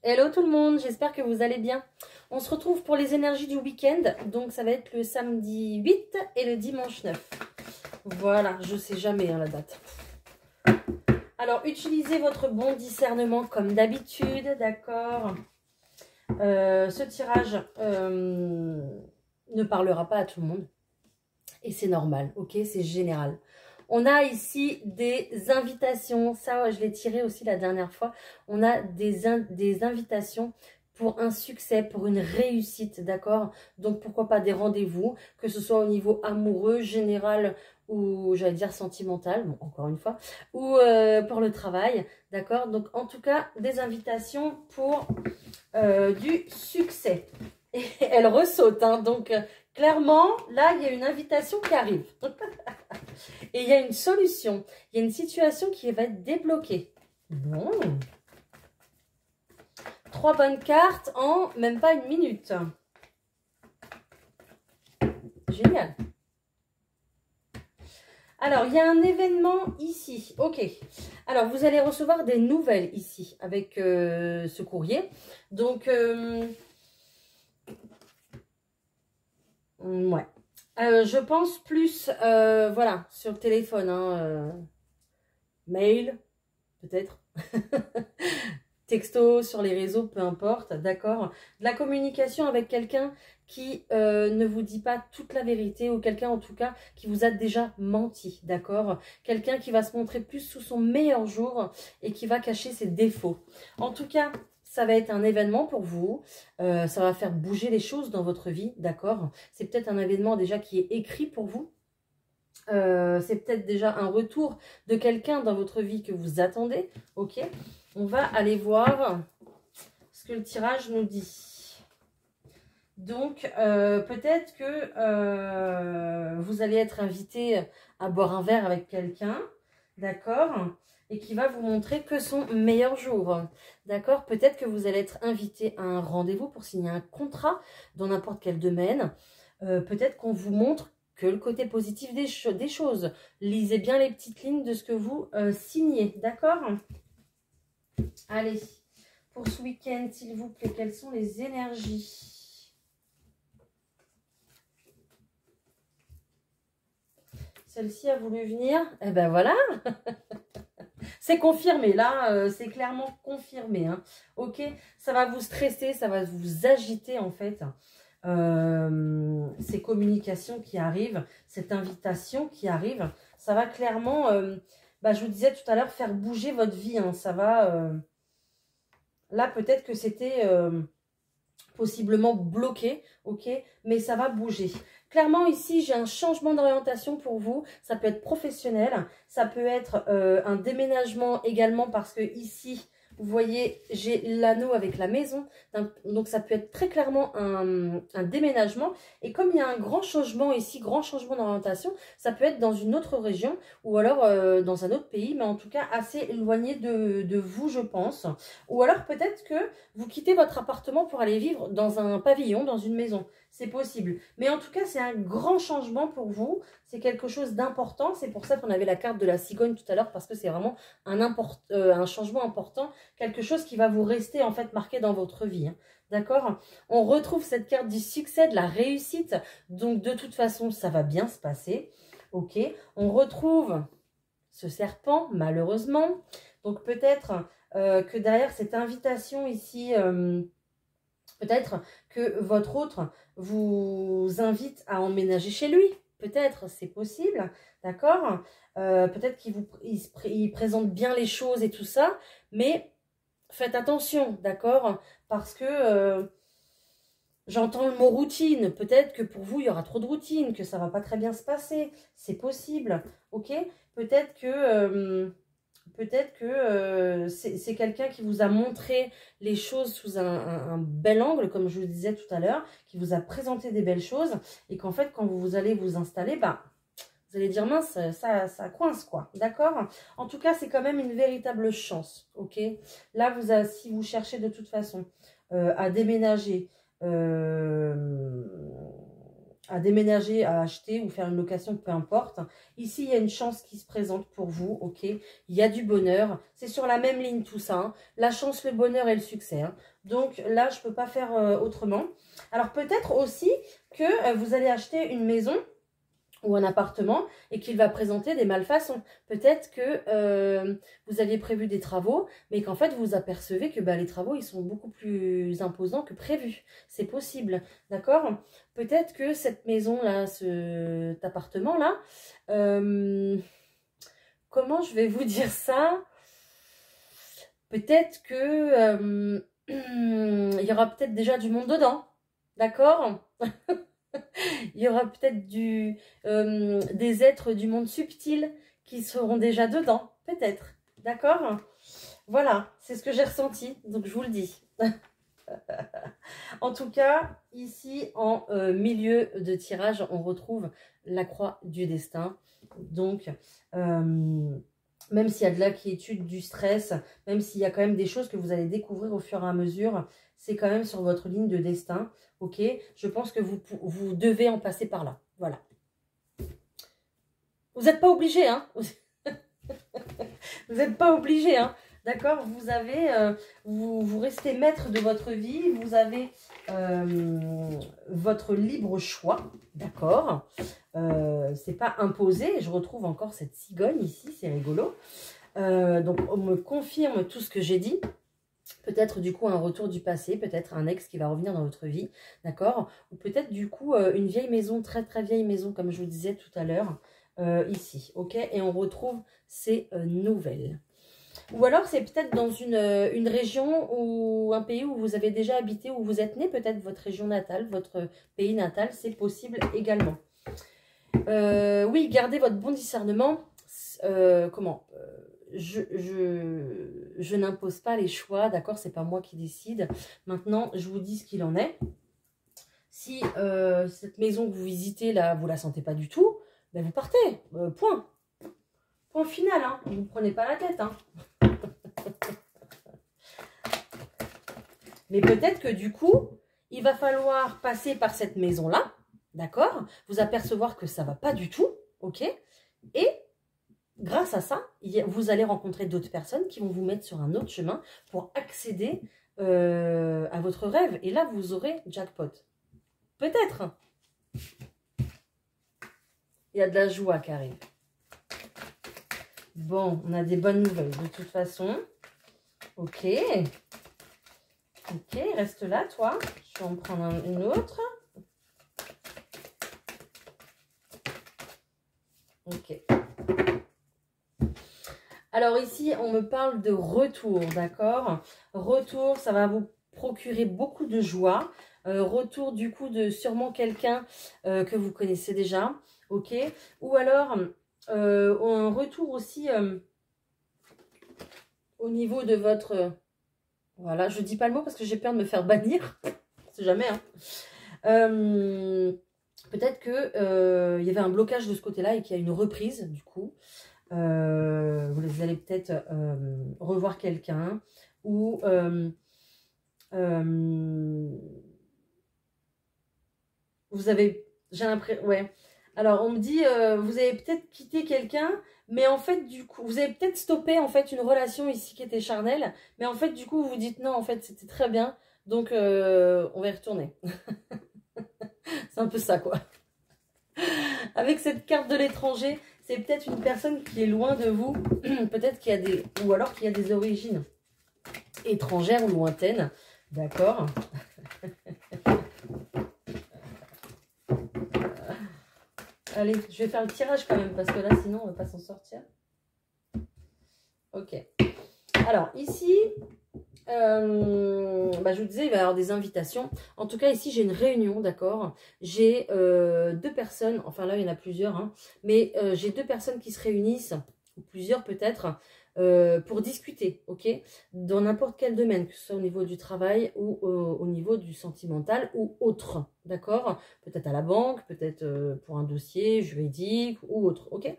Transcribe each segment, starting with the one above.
Hello tout le monde, j'espère que vous allez bien. On se retrouve pour les énergies du week-end. Donc ça va être le samedi 8 et le dimanche 9. Voilà, je sais jamais la date. Alors utilisez votre bon discernement comme d'habitude, d'accord. Ce tirage ne parlera pas à tout le monde. Et c'est normal, ok, c'est général. On a ici des invitations, ça je l'ai tiré aussi la dernière fois. On a des invitations pour un succès, pour une réussite, d'accord? Donc pourquoi pas des rendez-vous, que ce soit au niveau amoureux, général ou j'allais dire sentimental, bon encore une fois, ou pour le travail, d'accord? Donc en tout cas des invitations pour du succès. Et elle ressaute, hein, donc clairement là il y a une invitation qui arrive. Et il y a une solution, il y a une situation qui va être débloquée. Bon. 3 bonnes cartes en même pas une minute. Génial. Alors, il y a un événement ici. Ok. Alors, vous allez recevoir des nouvelles ici avec ce courrier. Donc, ouais. Je pense plus, voilà, sur le téléphone, hein, mail, peut-être. Texto, sur les réseaux, peu importe, d'accord. De la communication avec quelqu'un qui ne vous dit pas toute la vérité ou quelqu'un en tout cas qui vous a déjà menti, d'accord. Quelqu'un qui va se montrer plus sous son meilleur jour et qui va cacher ses défauts. En tout cas, ça va être un événement pour vous, ça va faire bouger les choses dans votre vie, d'accord. C'est peut-être un événement déjà qui est écrit pour vous. C'est peut-être déjà un retour de quelqu'un dans votre vie que vous attendez, ok. On va aller voir ce que le tirage nous dit. Donc, peut-être que vous allez être invité à boire un verre avec quelqu'un, d'accord, et qui va vous montrer que son meilleur jour, d'accord. Peut-être que vous allez être invité à un rendez-vous pour signer un contrat dans n'importe quel domaine. Peut-être qu'on vous montre que le côté positif des choses. Lisez bien les petites lignes de ce que vous signez, d'accord. Allez, pour ce week-end, s'il vous plaît, quelles sont les énergies? Celle-ci a voulu venir. Eh ben voilà. C'est confirmé, là, c'est clairement confirmé. Hein. Ok, ça va vous stresser, ça va vous agiter en fait. Ces communications qui arrivent, cette invitation qui arrive, ça va clairement, je vous disais tout à l'heure, faire bouger votre vie. Hein. Ça va... Là, peut-être que c'était possiblement bloqué, ok, mais ça va bouger. Clairement, ici, j'ai un changement d'orientation pour vous. Ça peut être professionnel, ça peut être un déménagement également parce que ici, vous voyez, j'ai l'anneau avec la maison. Donc, ça peut être très clairement un déménagement. Et comme il y a un grand changement ici, grand changement d'orientation, ça peut être dans une autre région ou alors dans un autre pays, mais en tout cas assez éloigné de vous, je pense. Ou alors peut-être que vous quittez votre appartement pour aller vivre dans un pavillon, dans une maison. C'est possible. Mais en tout cas, c'est un grand changement pour vous. C'est quelque chose d'important. C'est pour ça qu'on avait la carte de la cigogne tout à l'heure, parce que c'est vraiment un changement important. Quelque chose qui va vous rester en fait marqué dans votre vie. Hein. D'accord? On retrouve cette carte du succès, de la réussite. Donc de toute façon, ça va bien se passer. Ok? On retrouve ce serpent, malheureusement. Donc peut-être que derrière cette invitation ici... peut-être que votre autre vous invite à emménager chez lui. Peut-être, c'est possible, d'accord. Peut-être qu'il présente bien les choses et tout ça. Mais faites attention, d'accord. Parce que j'entends le mot routine. Peut-être que pour vous, il y aura trop de routine, que ça ne va pas très bien se passer. C'est possible, ok. Peut-être que... c'est quelqu'un qui vous a montré les choses sous un bel angle, comme je vous disais tout à l'heure, qui vous a présenté des belles choses, et qu'en fait, quand vous allez vous installer, vous allez dire, mince, ça coince, quoi, d'accord? En tout cas, c'est quand même une véritable chance, ok? Là, si vous cherchez de toute façon à déménager, à déménager, à acheter ou faire une location, peu importe. Ici, il y a une chance qui se présente pour vous, ok? Il y a du bonheur. C'est sur la même ligne tout ça, hein. La chance, le bonheur et le succès, hein. Donc là, je ne peux pas faire autrement. Alors peut-être aussi que vous allez acheter une maison ou un appartement et qu'il va présenter des malfaçons. Peut-être que vous aviez prévu des travaux, mais qu'en fait, vous apercevez que les travaux, ils sont beaucoup plus imposants que prévu. C'est possible, d'accord? Peut-être que cette maison-là, cet appartement-là, comment je vais vous dire ça? Peut-être que il y aura peut-être déjà du monde dedans, d'accord? Il y aura peut-être des êtres du monde subtil qui seront déjà dedans, peut-être. D'accord? Voilà, c'est ce que j'ai ressenti, donc je vous le dis. En tout cas, ici, en milieu de tirage, on retrouve la croix du destin. Donc, même s'il y a de l'inquiétude, du stress, même s'il y a quand même des choses que vous allez découvrir au fur et à mesure, c'est quand même sur votre ligne de destin, ok? Je pense que vous devez en passer par là, voilà. Vous n'êtes pas obligé, hein? Vous n'êtes pas obligé, hein? D'accord? Vous avez, vous restez maître de votre vie, vous avez votre libre choix, d'accord? C'est pas imposé. Je retrouve encore cette cigogne ici, c'est rigolo. Donc, on me confirme tout ce que j'ai dit. Peut-être du coup un retour du passé, peut-être un ex qui va revenir dans votre vie, d'accord? Ou peut-être du coup une vieille maison, très très vieille maison, comme je vous disais tout à l'heure, ici, ok? Et on retrouve ces nouvelles. Ou alors c'est peut-être dans une région ou un pays où vous avez déjà habité, où vous êtes né, peut-être votre région natale, votre pays natal, c'est possible également. Oui, gardez votre bon discernement. Je n'impose pas les choix, d'accord? C'est pas moi qui décide. Maintenant, je vous dis ce qu'il en est. Si cette maison que vous visitez, là, vous la sentez pas du tout, ben vous partez. Point. Point final, hein. Vous ne prenez pas la tête, hein. Mais peut-être que du coup, il va falloir passer par cette maison-là, d'accord? Vous apercevoir que ça ne va pas du tout, ok? Et grâce à ça, vous allez rencontrer d'autres personnes qui vont vous mettre sur un autre chemin pour accéder à votre rêve. Et là, vous aurez jackpot. Peut-être. Il y a de la joie qui arrive. Bon, on a des bonnes nouvelles de toute façon. Ok. Ok, reste là, toi. Je vais en prendre une autre. Ok. Alors ici, on me parle de retour, d'accord? Retour, ça va vous procurer beaucoup de joie. Retour du coup de sûrement quelqu'un que vous connaissez déjà, ok? Ou alors, un retour aussi au niveau de votre... voilà, je dis pas le mot parce que j'ai peur de me faire bannir. C'est jamais, hein. Peut-être que y avait un blocage de ce côté-là et qu'il y a une reprise, du coup. Vous allez peut-être revoir quelqu'un ou vous avez, j'ai l'impression, ouais. Alors on me dit, vous avez peut-être quitté quelqu'un, mais en fait du coup, vous avez peut-être stoppé en fait une relation ici qui était charnelle, mais en fait du coup vous vous dites non, en fait c'était très bien, donc on va y retourner. C'est un peu ça quoi. Avec cette carte de l'étranger, c'est peut-être une personne qui est loin de vous, peut-être qu'il y a des, ou alors qu'il y a des origines étrangères ou lointaines, d'accord? Allez, je vais faire le tirage quand même, parce que là, sinon, on ne va pas s'en sortir. Ok. Alors, ici, je vous disais, il va y avoir des invitations. En tout cas, ici, j'ai une réunion, d'accord? J'ai deux personnes, enfin là, il y en a plusieurs, hein, mais j'ai deux personnes qui se réunissent, ou plusieurs peut-être, pour discuter, ok? Dans n'importe quel domaine, que ce soit au niveau du travail ou au niveau du sentimental ou autre, d'accord? Peut-être à la banque, peut-être pour un dossier juridique ou autre, ok?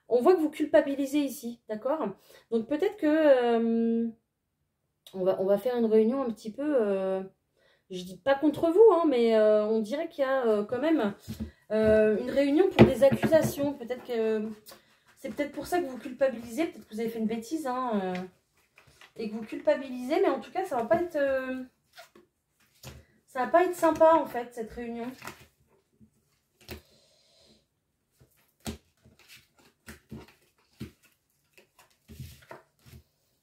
On voit que vous culpabilisez ici, d'accord? Donc peut-être que on va faire une réunion un petit peu Je dis pas contre vous, hein, mais on dirait qu'il y a quand même une réunion pour des accusations. Peut-être que c'est peut-être pour ça que vous culpabilisez. Peut-être que vous avez fait une bêtise, hein, et que vous culpabilisez. Mais en tout cas, ça va pas être sympa, en fait, cette réunion.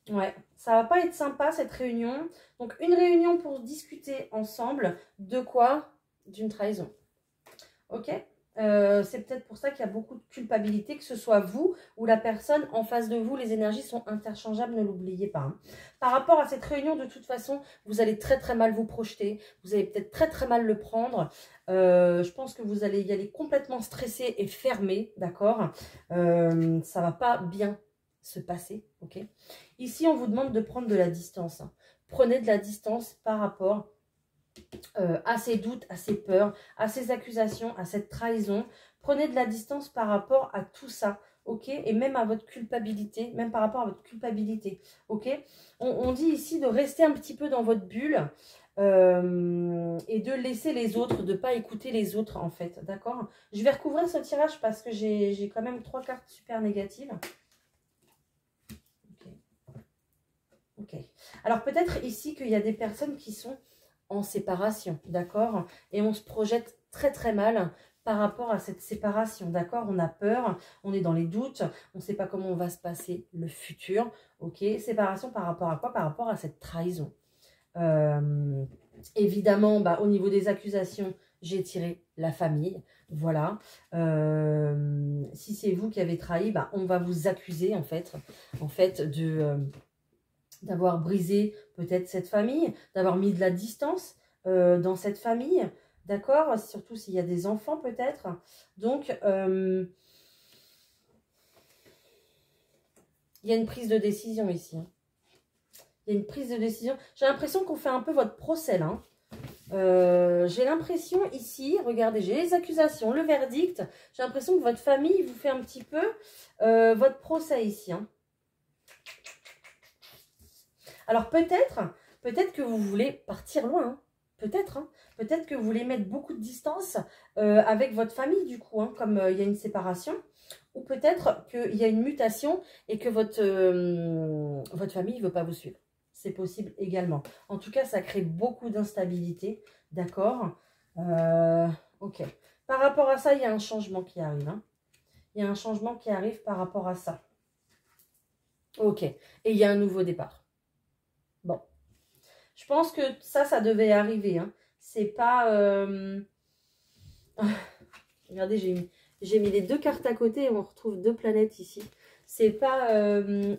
Ouais, ça va pas être sympa, cette réunion. Donc, une réunion pour discuter ensemble de quoi? D'une trahison. Ok, c'est peut-être pour ça qu'il y a beaucoup de culpabilité, que ce soit vous ou la personne en face de vous. Les énergies sont interchangeables, ne l'oubliez pas, hein. Par rapport à cette réunion, de toute façon, vous allez très très mal vous projeter. Vous allez peut-être très très mal le prendre. Je pense que vous allez y aller complètement stressé et fermé, d'accord. Ça va pas bien se passer, ok. Ici, on vous demande de prendre de la distance, hein. Prenez de la distance par rapport à ces doutes, à ces peurs, à ces accusations, à cette trahison. Prenez de la distance par rapport à tout ça, ok? Et même à votre culpabilité, même par rapport à votre culpabilité, ok? On dit ici de rester un petit peu dans votre bulle et de laisser les autres, de ne pas écouter les autres, en fait, d'accord? Je vais recouvrir ce tirage parce que j'ai quand même 3 cartes super négatives. Ok. Alors, peut-être ici qu'il y a des personnes qui sont en séparation, d'accord? Et on se projette très très mal par rapport à cette séparation, d'accord? On a peur, on est dans les doutes, on ne sait pas comment va se passer le futur, ok? Séparation par rapport à quoi? Par rapport à cette trahison. Évidemment, bah, au niveau des accusations, j'ai tiré la famille, voilà. Si c'est vous qui avez trahi, bah, on va vous accuser en fait de... d'avoir brisé peut-être cette famille, d'avoir mis de la distance dans cette famille, d'accord? Surtout s'il y a des enfants peut-être. Donc, il y a une prise de décision ici, hein. Il y a une prise de décision. J'ai l'impression qu'on fait un peu votre procès, là, hein. J'ai l'impression ici, regardez, j'ai les accusations, le verdict. J'ai l'impression que votre famille vous fait un petit peu votre procès ici, hein. Alors peut-être que vous voulez partir loin, hein. Peut-être, hein. Peut-être que vous voulez mettre beaucoup de distance avec votre famille du coup, hein, comme il y a une séparation. Ou peut-être qu'il y a une mutation et que votre famille ne veut pas vous suivre. C'est possible également. En tout cas, ça crée beaucoup d'instabilité, d'accord. Ok. Par rapport à ça, il y a un changement qui arrive, hein. Il y a un changement qui arrive par rapport à ça. Ok. Et il y a un nouveau départ. Bon. Je pense que ça devait arriver, hein. C'est pas... Regardez, j'ai mis les 2 cartes à côté et on retrouve 2 planètes ici. C'est pas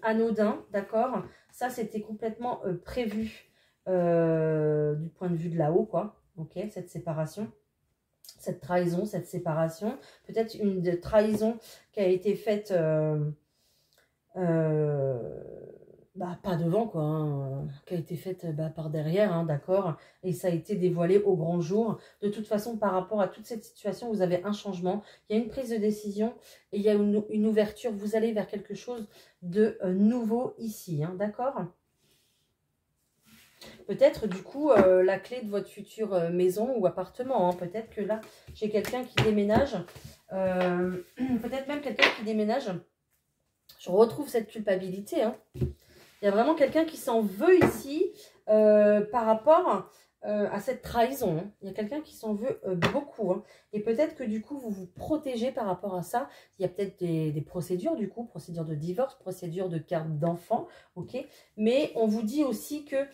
anodin, d'accord? Ça, c'était complètement prévu du point de vue de là-haut, quoi. Ok, cette séparation, cette trahison, cette séparation. Peut-être une trahison qui a été faite... bah, pas devant, quoi, hein, qui a été faite bah, par derrière, hein, d'accord, et ça a été dévoilé au grand jour. De toute façon, par rapport à toute cette situation, vous avez un changement, il y a une prise de décision et il y a une ouverture. Vous allez vers quelque chose de nouveau ici, hein, d'accord. Peut-être, du coup, la clé de votre future maison ou appartement, hein, peut-être que là, j'ai quelqu'un qui déménage, peut-être même quelqu'un qui déménage. Je retrouve cette culpabilité, hein. Il y a vraiment quelqu'un qui s'en veut ici par rapport à cette trahison, hein. Il y a quelqu'un qui s'en veut beaucoup, hein. Et peut-être que du coup, vous vous protégez par rapport à ça. Il y a peut-être des procédures, du coup, procédure de divorce, procédure de carte d'enfant, ok. Mais on vous dit aussi que...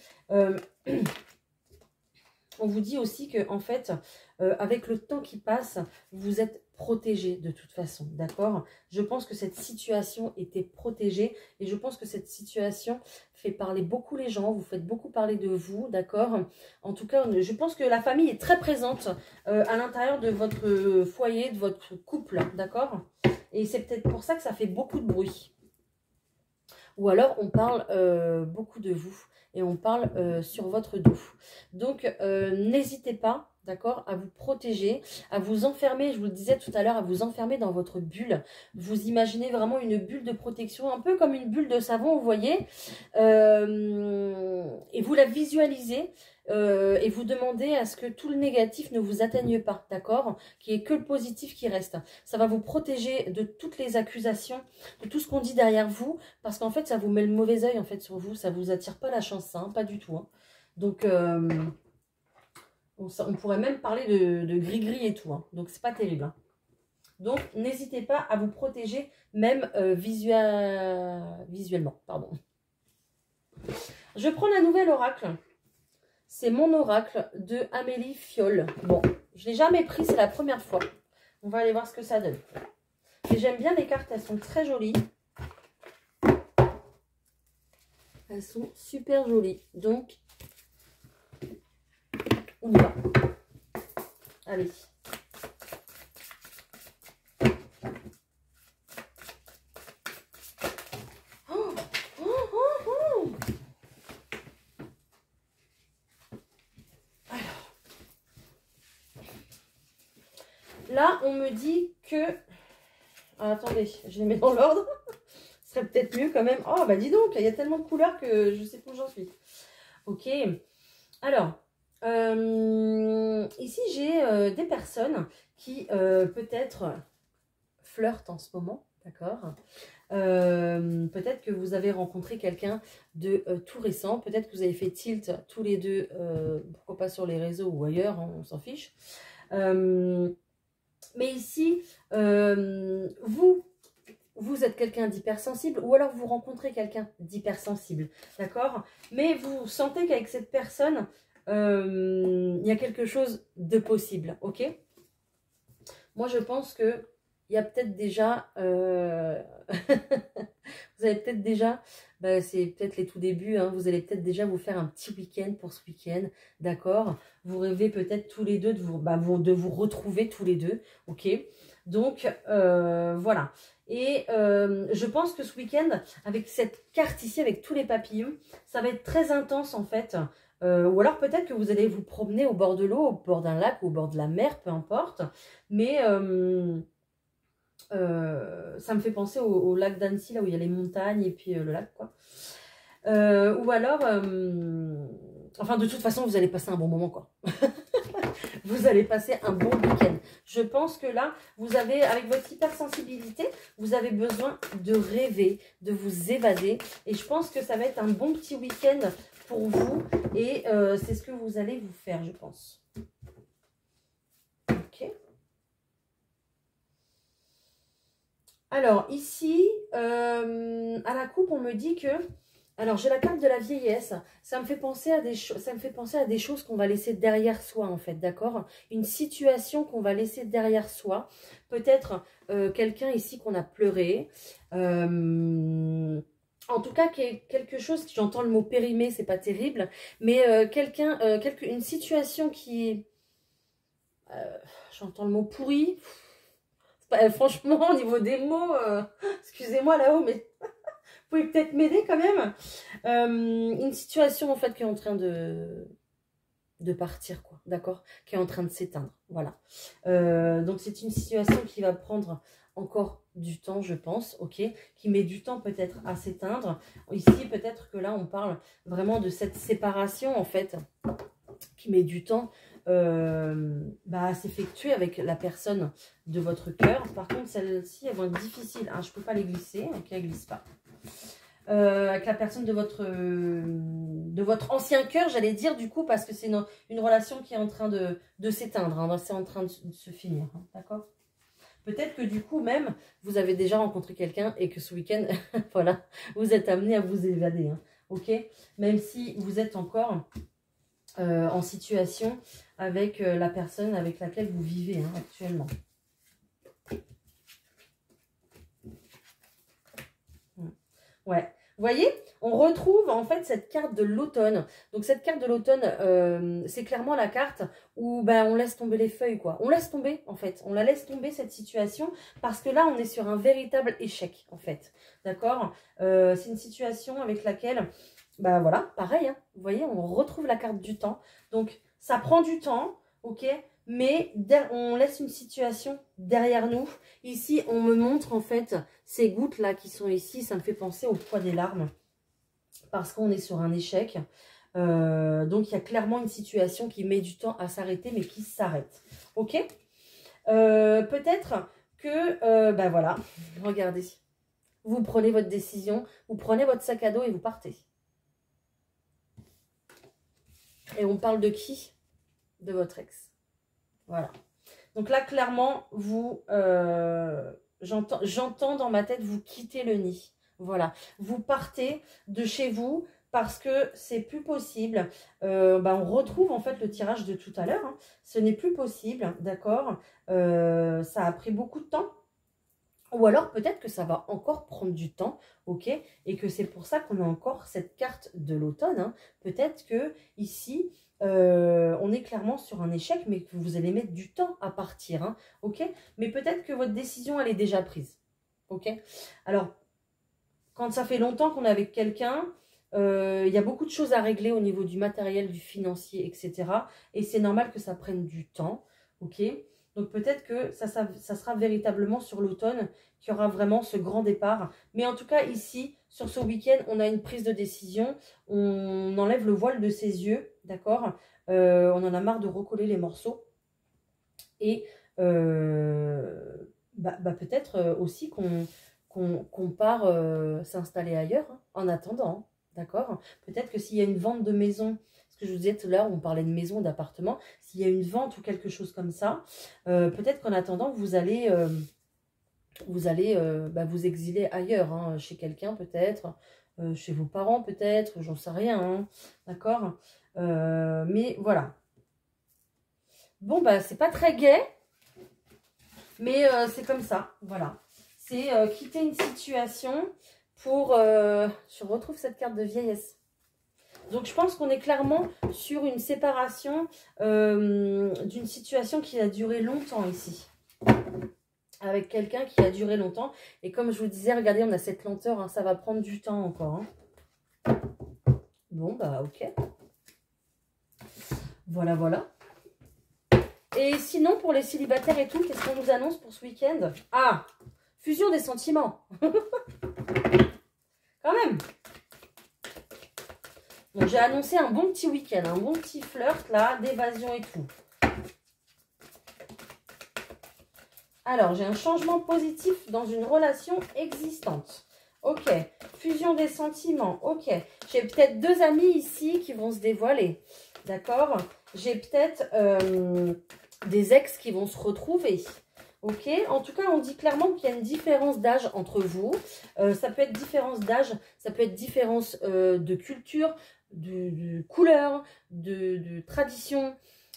on vous dit aussi que, en fait, avec le temps qui passe, vous êtes protégé de toute façon, d'accord? Je pense que cette situation était protégée et je pense que cette situation fait parler beaucoup les gens, vous faites beaucoup parler de vous, d'accord? En tout cas, je pense que la famille est très présente à l'intérieur de votre foyer, de votre couple, d'accord? Et c'est peut-être pour ça que ça fait beaucoup de bruit. Ou alors, on parle beaucoup de vous et on parle sur votre dos. Donc, n'hésitez pas d'accord, à vous protéger, à vous enfermer, je vous le disais tout à l'heure, à vous enfermer dans votre bulle. Vous imaginez vraiment une bulle de protection, un peu comme une bulle de savon, vous voyez, et vous la visualisez. Et vous demandez à ce que tout le négatif ne vous atteigne pas, d'accord? Qu'il n'y ait que le positif qui reste. Ça va vous protéger de toutes les accusations, de tout ce qu'on dit derrière vous, parce qu'en fait, ça vous met le mauvais œil en fait sur vous, ça vous attire pas la chance, hein, pas du tout. Hein. Donc, on pourrait même parler de gris-gris et tout, hein. Donc c'est pas terrible. Hein. Donc, n'hésitez pas à vous protéger, même visuellement. Pardon. Je prends la nouvelle oracle. C'est mon oracle de Amélie Fiole. Bon, je ne l'ai jamais pris, c'est la première fois. On va aller voir ce que ça donne. Et j'aime bien les cartes, elles sont très jolies. Elles sont super jolies. Donc, on y va. Allez. Là, on me dit que... Ah, attendez, je les mets dans l'ordre. Ce serait peut-être mieux quand même. Oh, bah dis donc, il y a tellement de couleurs que je sais plus où j'en suis. Ok. Alors, ici, j'ai des personnes qui peut-être flirtent en ce moment, d'accord? Peut-être que vous avez rencontré quelqu'un de tout récent. Peut-être que vous avez fait tilt tous les deux, pourquoi pas sur les réseaux ou ailleurs, hein, on s'en fiche. Mais ici, vous êtes quelqu'un d'hypersensible ou alors vous rencontrez quelqu'un d'hypersensible, d'accord? Mais vous sentez qu'avec cette personne, il y a quelque chose de possible, ok? Moi, je pense que il y a peut-être déjà... vous avez peut-être déjà... Bah, c'est peut-être les tout débuts, hein, vous allez peut-être déjà vous faire un petit week-end pour ce week-end, d'accord? Vous rêvez peut-être tous les deux de vous retrouver tous les deux, ok? Donc, voilà. Et je pense que ce week-end, avec cette carte ici, avec tous les papillons, ça va être très intense en fait. Ou alors peut-être que vous allez vous promener au bord de l'eau, au bord d'un lac ou au bord de la mer, peu importe. Mais ça me fait penser au lac d'Annecy, là où il y a les montagnes et puis le lac, quoi. Ou alors, enfin de toute façon, vous allez passer un bon moment, quoi. Vous allez passer un bon week-end. Je pense que là, vous avez, avec votre hypersensibilité, vous avez besoin de rêver, de vous évader. Et je pense que ça va être un bon petit week-end pour vous. Et c'est ce que vous allez vous faire, je pense. Ok. Alors, ici, à la coupe, on me dit que... Alors, j'ai la carte de la vieillesse. Ça me fait penser à des choses qu'on va laisser derrière soi, en fait, d'accord? Une situation qu'on va laisser derrière soi. Peut-être quelqu'un ici qu'on a pleuré. En tout cas, quelque chose, j'entends le mot périmé, c'est pas terrible. Mais une situation qui... j'entends le mot pourri. Franchement, au niveau des mots, excusez-moi là-haut, mais... Vous pouvez peut-être m'aider quand même. Une situation en fait qui est en train de partir, quoi, d'accord? Qui est en train de s'éteindre, voilà. Donc c'est une situation qui va prendre encore du temps, je pense, ok? Qui met du temps peut-être à s'éteindre. Ici, peut-être que là, on parle vraiment de cette séparation, en fait, qui met du temps à s'effectuer avec la personne de votre cœur. Par contre, celle-ci, elles vont être difficiles. Hein, je ne peux pas les glisser, ok, elles ne glissent pas. Avec la personne de votre ancien cœur, j'allais dire, du coup, parce que c'est une relation qui est en train de s'éteindre, hein, c'est en train de se finir, hein, d'accord? Peut-être que du coup, même, vous avez déjà rencontré quelqu'un et que ce week-end, voilà, vous êtes amené à vous évader, hein, ok? Même si vous êtes encore en situation avec la personne avec laquelle vous vivez, hein, actuellement. Ouais, vous voyez, on retrouve en fait cette carte de l'automne. Donc cette carte de l'automne, c'est clairement la carte où on laisse tomber les feuilles, quoi. On laisse tomber, en fait. On la laisse tomber, cette situation, parce que là, on est sur un véritable échec, en fait. D'accord? C'est une situation avec laquelle, voilà, pareil, hein, vous voyez, on retrouve la carte du temps. Donc, ça prend du temps. ok? Mais on laisse une situation derrière nous. Ici, on me montre en fait ces gouttes là qui sont ici. Ça me fait penser au poids des larmes. Parce qu'on est sur un échec. Donc, il y a clairement une situation qui met du temps à s'arrêter, mais qui s'arrête. Ok? Peut-être que, ben voilà, regardez. Vous prenez votre décision, vous prenez votre sac à dos et vous partez. Et on parle de qui? De votre ex. Voilà. Donc là, clairement, vous, j'entends dans ma tête, vous quittez le nid. Voilà. Vous partez de chez vous parce que c'est plus possible. On retrouve en fait le tirage de tout à l'heure. Hein. Ce n'est plus possible, d'accord? Ça a pris beaucoup de temps. Ou alors peut-être que ça va encore prendre du temps, ok? Et que c'est pour ça qu'on a encore cette carte de l'automne. Hein. Peut-être que ici, on est clairement sur un échec, mais que vous allez mettre du temps à partir, hein, ok? Mais peut-être que votre décision, elle est déjà prise, ok? Alors, quand ça fait longtemps qu'on est avec quelqu'un, il y a beaucoup de choses à régler au niveau du matériel, du financier, etc. Et c'est normal que ça prenne du temps, ok? Donc peut-être que ça sera véritablement sur l'automne qu'il y aura vraiment ce grand départ. Mais en tout cas, ici, sur ce week-end, on a une prise de décision. On enlève le voile de ses yeux, d'accord? On en a marre de recoller les morceaux. Et peut-être aussi qu'on part s'installer ailleurs, hein, en attendant, hein, d'accord? Peut-être que s'il y a une vente de maison, ce que je vous disais tout à l'heure, on parlait de maison, d'appartement, s'il y a une vente ou quelque chose comme ça, peut-être qu'en attendant, vous allez vous exiler ailleurs, hein, chez quelqu'un peut-être, chez vos parents peut-être, j'en sais rien, hein, d'accord? Mais voilà. Bon, bah, c'est pas très gai, mais c'est comme ça, voilà. C'est quitter une situation pour... je retrouve cette carte de vieillesse. Donc, je pense qu'on est clairement sur une séparation d'une situation qui a duré longtemps ici. Avec quelqu'un qui a duré longtemps. Et comme je vous disais, regardez, on a cette lenteur, hein, ça va prendre du temps encore. Hein. Bon, bah, ok. Voilà, voilà. Et sinon, pour les célibataires et tout, qu'est-ce qu'on nous annonce pour ce week-end? Ah, fusion des sentiments. Quand même. Donc, j'ai annoncé un bon petit week-end, un bon petit flirt, là, d'évasion et tout. Alors, j'ai un changement positif dans une relation existante. Ok. Fusion des sentiments. Ok. J'ai peut-être deux amis ici qui vont se dévoiler. D'accord? J'ai peut-être des ex qui vont se retrouver. Ok? En tout cas, on dit clairement qu'il y a une différence d'âge entre vous. Ça peut être différence d'âge, ça peut être différence de culture, de couleur, de tradition,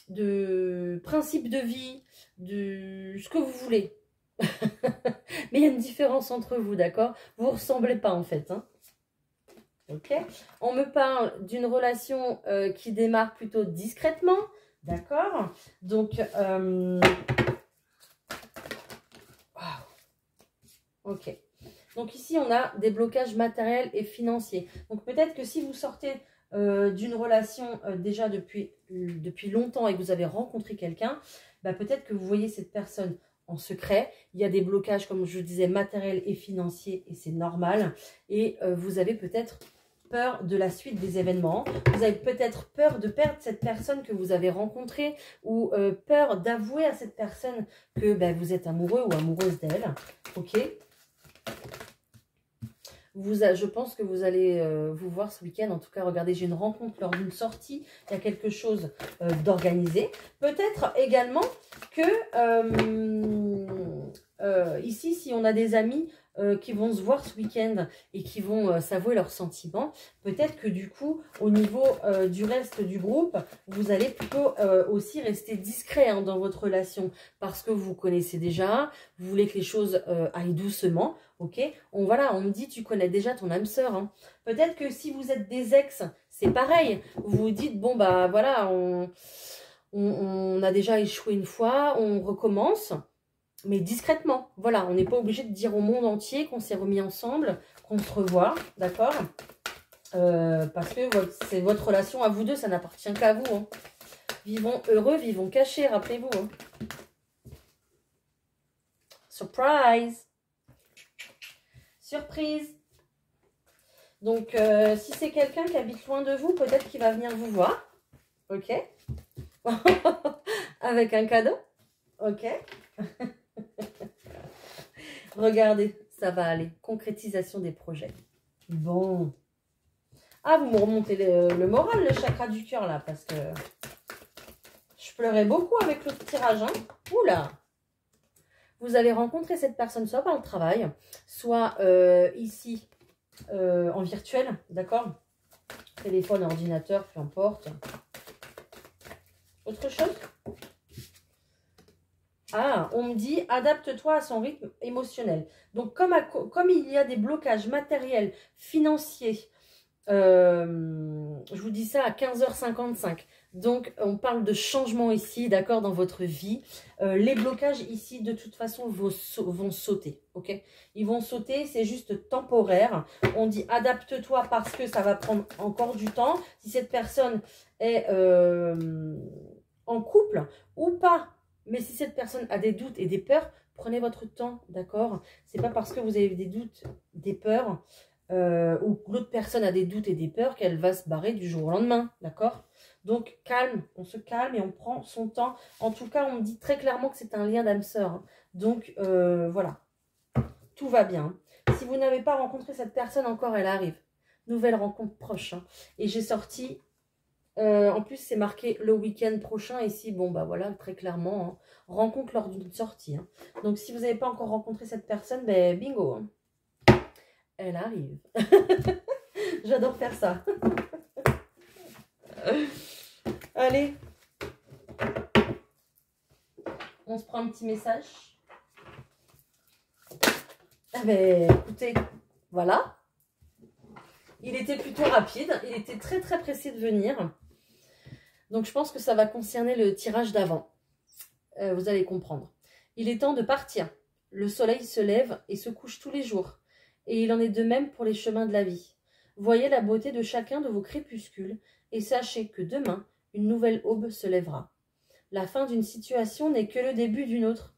de principe de vie, de ce que vous voulez. Mais il y a une différence entre vous, d'accord? Vous ne ressemblez pas en fait. Hein. Ok? On me parle d'une relation qui démarre plutôt discrètement, d'accord? Donc, ok. Donc ici, on a des blocages matériels et financiers. Donc peut-être que si vous sortez d'une relation déjà depuis longtemps et que vous avez rencontré quelqu'un, bah, peut-être que vous voyez cette personne en secret. Il y a des blocages, comme je disais, matériels et financiers, et c'est normal. Et vous avez peut-être peur de la suite des événements. Vous avez peut-être peur de perdre cette personne que vous avez rencontrée, ou peur d'avouer à cette personne que bah, vous êtes amoureux ou amoureuse d'elle. Ok ? Je pense que vous allez vous voir ce week-end. En tout cas, regardez, j'ai une rencontre lors d'une sortie. Il y a quelque chose d'organisé. Peut-être également que ici, si on a des amis qui vont se voir ce week-end et qui vont s'avouer leurs sentiments, peut-être que du coup, au niveau du reste du groupe, vous allez plutôt aussi rester discret, hein, dans votre relation, parce que vous vous connaissez déjà, vous voulez que les choses aillent doucement. Ok, on me dit, tu connais déjà ton âme sœur. Hein. Peut-être que si vous êtes des ex, c'est pareil. Vous vous dites, bon, bah voilà, on a déjà échoué une fois, on recommence, mais discrètement. Voilà, on n'est pas obligé de dire au monde entier qu'on s'est remis ensemble, qu'on se revoit, d'accord? Parce que c'est votre relation à vous deux, ça n'appartient qu'à vous. Hein. Vivons heureux, vivons cachés, rappelez-vous. Hein. Surprise. Surprise. Donc, si c'est quelqu'un qui habite loin de vous, peut-être qu'il va venir vous voir. Ok. Avec un cadeau. Ok. Regardez, ça va aller. Concrétisation des projets. Bon. Ah, vous me remontez le moral, le chakra du cœur, là, parce que je pleurais beaucoup avec l'autre tirage. Hein. Oula. Vous allez rencontrer cette personne soit par le travail, soit ici, en virtuel, d'accord? Téléphone, ordinateur, peu importe. Autre chose? Ah, on me dit, adapte-toi à son rythme émotionnel. Donc, comme il y a des blocages matériels, financiers, je vous dis ça à 15h55. Donc, on parle de changement ici, d'accord, dans votre vie. Les blocages ici, de toute façon, vont sauter, ok? Ils vont sauter, c'est juste temporaire. On dit adapte-toi parce que ça va prendre encore du temps. Si cette personne est en couple ou pas, mais si cette personne a des doutes et des peurs, prenez votre temps, d'accord? C'est pas parce que vous avez des doutes, des peurs, ou l'autre personne a des doutes et des peurs qu'elle va se barrer du jour au lendemain, d'accord? Donc, calme, on se calme et on prend son temps. En tout cas, on me dit très clairement que c'est un lien d'âme sœur. Hein. Donc, voilà, tout va bien. Si vous n'avez pas rencontré cette personne encore, elle arrive. Nouvelle rencontre proche. Hein. Et j'ai sorti, en plus, c'est marqué le week-end prochain. Ici, bon, bah voilà, très clairement, hein, rencontre lors d'une sortie. Hein. Donc, si vous n'avez pas encore rencontré cette personne, ben bingo. Hein. Elle arrive. J'adore faire ça. Allez. On se prend un petit message. Ah ben, écoutez, voilà. Il était plutôt rapide. Il était très, très pressé de venir. Donc, je pense que ça va concerner le tirage d'avant. Vous allez comprendre. Il est temps de partir. Le soleil se lève et se couche tous les jours. Et il en est de même pour les chemins de la vie. Voyez la beauté de chacun de vos crépuscules et sachez que demain, une nouvelle aube se lèvera. La fin d'une situation n'est que le début d'une autre.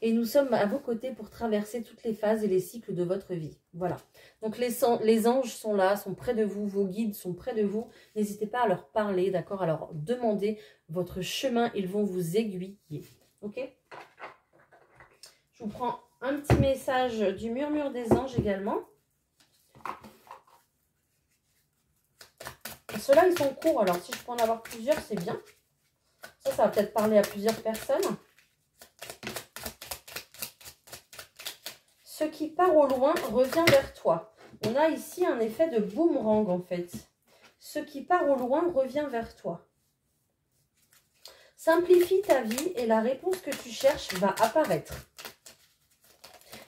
Et nous sommes à vos côtés pour traverser toutes les phases et les cycles de votre vie. Voilà. Donc les anges sont là, sont près de vous, vos guides sont près de vous. N'hésitez pas à leur parler, d'accord, à leur demander votre chemin, ils vont vous aiguiller. Ok? Je vous prends un petit message du murmure des anges également. Ceux-là, ils sont courts. Alors, si je peux en avoir plusieurs, c'est bien. Ça va peut-être parler à plusieurs personnes. Ce qui part au loin revient vers toi. On a ici un effet de boomerang, en fait. Ce qui part au loin revient vers toi. Simplifie ta vie et la réponse que tu cherches va apparaître.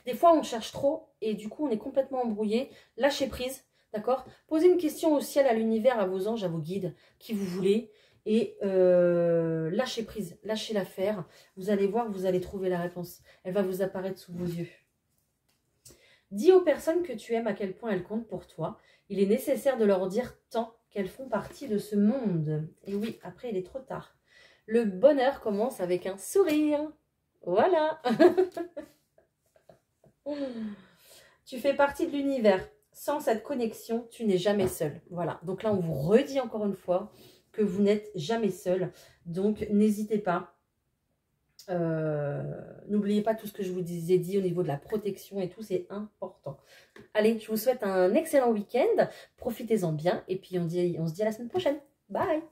Des fois, on cherche trop et du coup, on est complètement embrouillé. Lâchez prise, d'accord? Posez une question au ciel, à l'univers, à vos anges, à vos guides, qui vous voulez. Et lâchez prise, lâchez l'affaire. Vous allez voir, vous allez trouver la réponse. Elle va vous apparaître sous vos yeux. Dis aux personnes que tu aimes à quel point elles comptent pour toi. Il est nécessaire de leur dire tant qu'elles font partie de ce monde. Et oui, après, il est trop tard. Le bonheur commence avec un sourire. Voilà. Tu fais partie de l'univers. Sans cette connexion, tu n'es jamais seul. Voilà. Donc là, on vous redit encore une fois que vous n'êtes jamais seul. Donc, n'hésitez pas. N'oubliez pas tout ce que je vous ai dit au niveau de la protection et tout. C'est important. Allez, je vous souhaite un excellent week-end. Profitez-en bien. Et puis, on se dit à la semaine prochaine. Bye!